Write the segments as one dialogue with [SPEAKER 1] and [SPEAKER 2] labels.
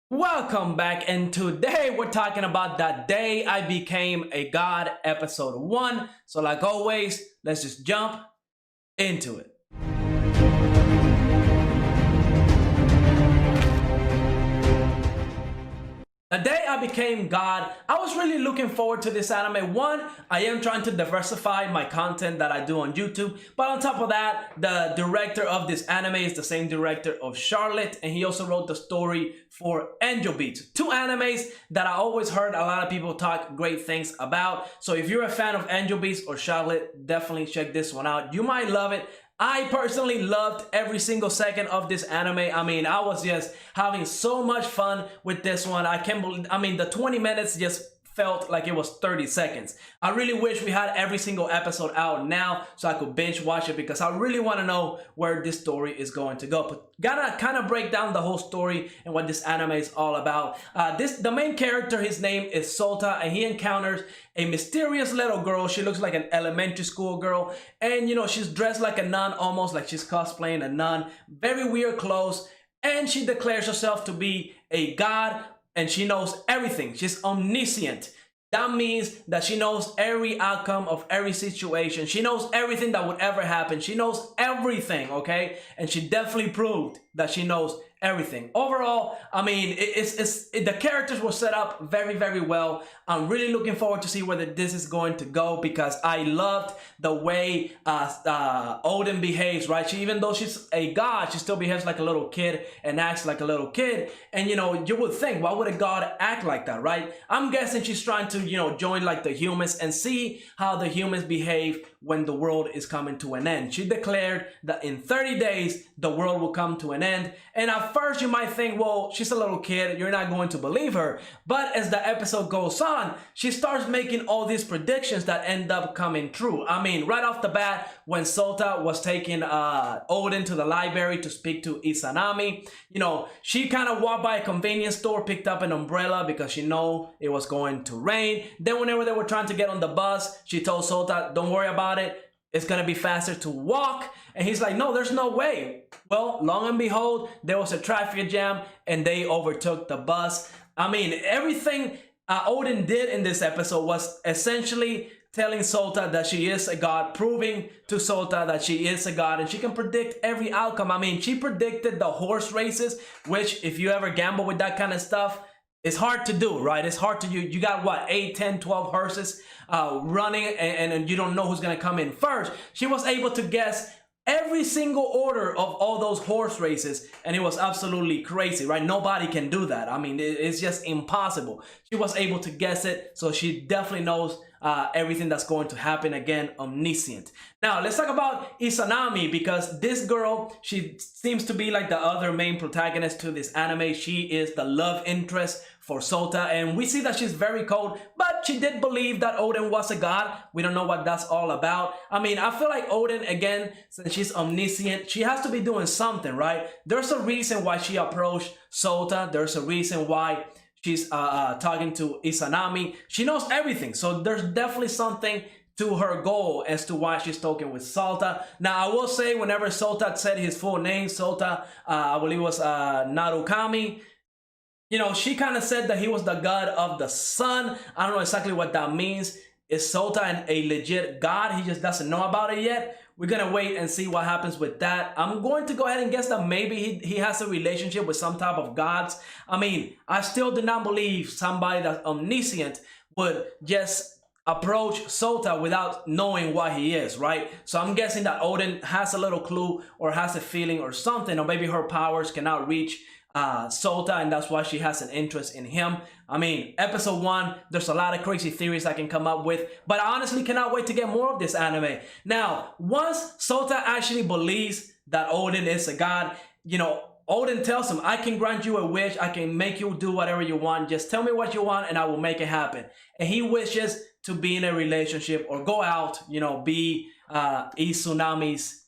[SPEAKER 1] Welcome back, and today we're talking about the day I became a god, episode 1. So like always, let's just jump into it. The day I became God, I was really looking forward to this anime. One, I am trying to diversify my content that I do on YouTube, but on top of that, the director of this anime is the same director of Charlotte, and he also wrote the story for Angel Beats. Two animes that I always heard a lot of people talk great things about. So if you're a fan of Angel Beats or Charlotte, definitely check this one out. You might love it. I personally loved every single second of this anime. I mean, I was just having so much fun with this one. I can't believe, the 20 minutes just felt like it was 30 seconds. I really wish we had every single episode out now so I could binge watch it, because I really want to know where this story is going to go. But gotta kind of break down the whole story and what this anime is all about. The main character, his name is Solta, and he encounters a mysterious little girl. She looks like an elementary school girl, and she's dressed like a nun, almost like she's cosplaying a nun. Very weird clothes, and she declares herself to be a god, and she knows everything. She's omniscient. That means that she knows every outcome of every situation. She knows everything that would ever happen. She knows everything, okay? And she definitely proved that she knows everything. Overall, I mean, the characters were set up very, very well. I'm really looking forward to see where this is going to go, because I loved the way Odin behaves, right? Even though she's a god, she still behaves like a little kid and acts like a little kid. And you would think, why would a god act like that, right? I'm guessing she's trying to join like the humans and see how the humans behave when the world is coming to an end. She declared that in 30 days the world will come to an end. And at first you might think, well, she's a little kid, you're not going to believe her. But as the episode goes on, she starts making all these predictions that end up coming true. I mean, right off the bat, when Sota was taking Odin to the library to speak to Izanami, she kind of walked by a convenience store, picked up an umbrella because she knew it was going to rain. Then whenever they were trying to get on the bus, she told Sota, don't worry about it, it's gonna be faster to walk. And he's like, no, there's no way. Well, long and behold, there was a traffic jam and they overtook the bus. I mean, everything Odin did in this episode was essentially telling Sota that she is a god, proving to Sota that she is a god, and she can predict every outcome. I mean, she predicted the horse races, which if you ever gamble with that kind of stuff, it's hard to do, right? It's hard to you got what, 8, 10, 12 horses running, and you don't know who's gonna come in first. She was able to guess every single order of all those horse races, and it was absolutely crazy, right? Nobody can do that. I mean, it's just impossible. She was able to guess it, so she definitely knows everything that's going to happen. Again, omniscient. Now let's talk about Izanami, because this girl, she seems to be like the other main protagonist to this anime. She is the love interest for Sota, and we see that she's very cold, but she did believe that Odin was a god. We don't know what that's all about. I mean, I feel like Odin, again, since she's omniscient, she has to be doing something, right? There's a reason why she approached Sota. There's a reason why she's talking to Izanami. She knows everything, so there's definitely something to her goal as to why she's talking with Sota. Now, I will say, whenever Sota said his full name, Sota, I believe it was Narukami, she kind of said that he was the god of the sun. I don't know exactly what that means. Is Sota a legit god? He just doesn't know about it yet. We're gonna wait and see what happens with that. I'm going to go ahead and guess that maybe he has a relationship with some type of gods. I mean, I still do not believe somebody that's omniscient would just approach Sota without knowing what he is, right? So I'm guessing that Odin has a little clue, or has a feeling or something, or maybe her powers cannot reach Sota, and that's why she has an interest in him. I mean, episode 1, there's a lot of crazy theories I can come up with, but I honestly cannot wait to get more of this anime. Now, once Sota actually believes that Odin is a god, Odin tells him, I can grant you a wish, I can make you do whatever you want, just tell me what you want and I will make it happen. And he wishes to be in a relationship, or go out, be Izanami's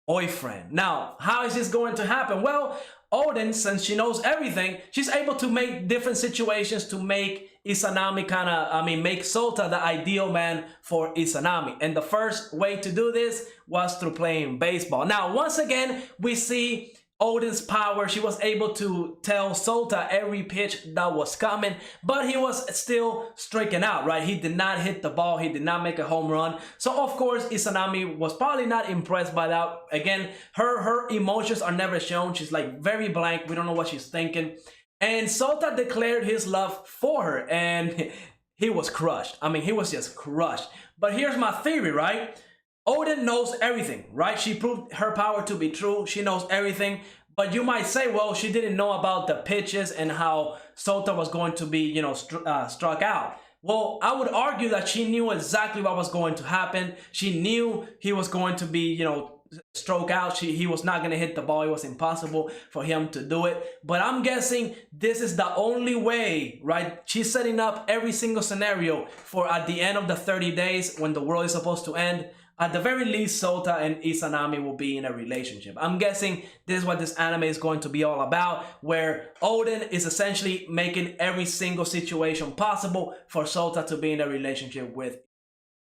[SPEAKER 1] boyfriend. Now, how is this going to happen? Well, Odin, since she knows everything, she's able to make different situations to make Izanami make Sota the ideal man for Izanami. And the first way to do this was through playing baseball. Now, once again, we see Odin's power. She was able to tell Sota every pitch that was coming, but he was still striking out, right? He did not hit the ball. He did not make a home run. So of course, Izanami was probably not impressed by that. Again, her emotions are never shown. She's like very blank. We don't know what she's thinking. And Sota declared his love for her, and he was crushed. I mean, he was just crushed. But here's my theory, right? Odin knows everything, right? She proved her power to be true. She knows everything. But you might say, well, she didn't know about the pitches and how Sota was going to be, you know, struck out. Well, I would argue that she knew exactly what was going to happen. She knew he was going to be, you know, stroke out. He was not going to hit the ball. It was impossible for him to do it. But I'm guessing this is the only way, right? She's setting up every single scenario for at the end of the 30 days when the world is supposed to end. At the very least, Sota and Izanami will be in a relationship. I'm guessing this is what this anime is going to be all about, where Odin is essentially making every single situation possible for Sota to be in a relationship with.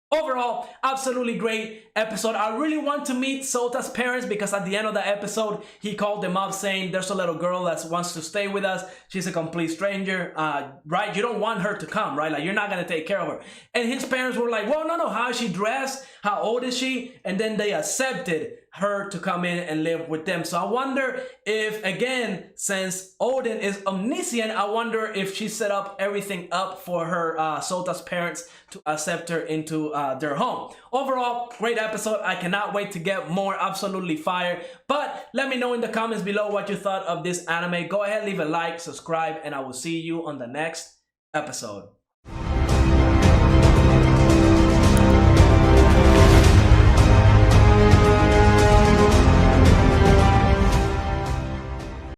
[SPEAKER 1] Overall, absolutely great episode. I really want to meet Sota's parents because at the end of the episode, he called them up saying there's a little girl that wants to stay with us. She's a complete stranger, right? You don't want her to come, right? Like, you're not going to take care of her. And his parents were like, well, no, how is she dressed? How old is she? And then they accepted her to come in and live with them. So I wonder if, again, since Odin is omniscient, I wonder if she set up everything up for her, Sota's parents, to accept her into their home. Overall, great episode. I cannot wait to get more. Absolutely fire. But let me know in the comments below what you thought of this anime. Go ahead, leave a like, subscribe, and I will see you on the next episode.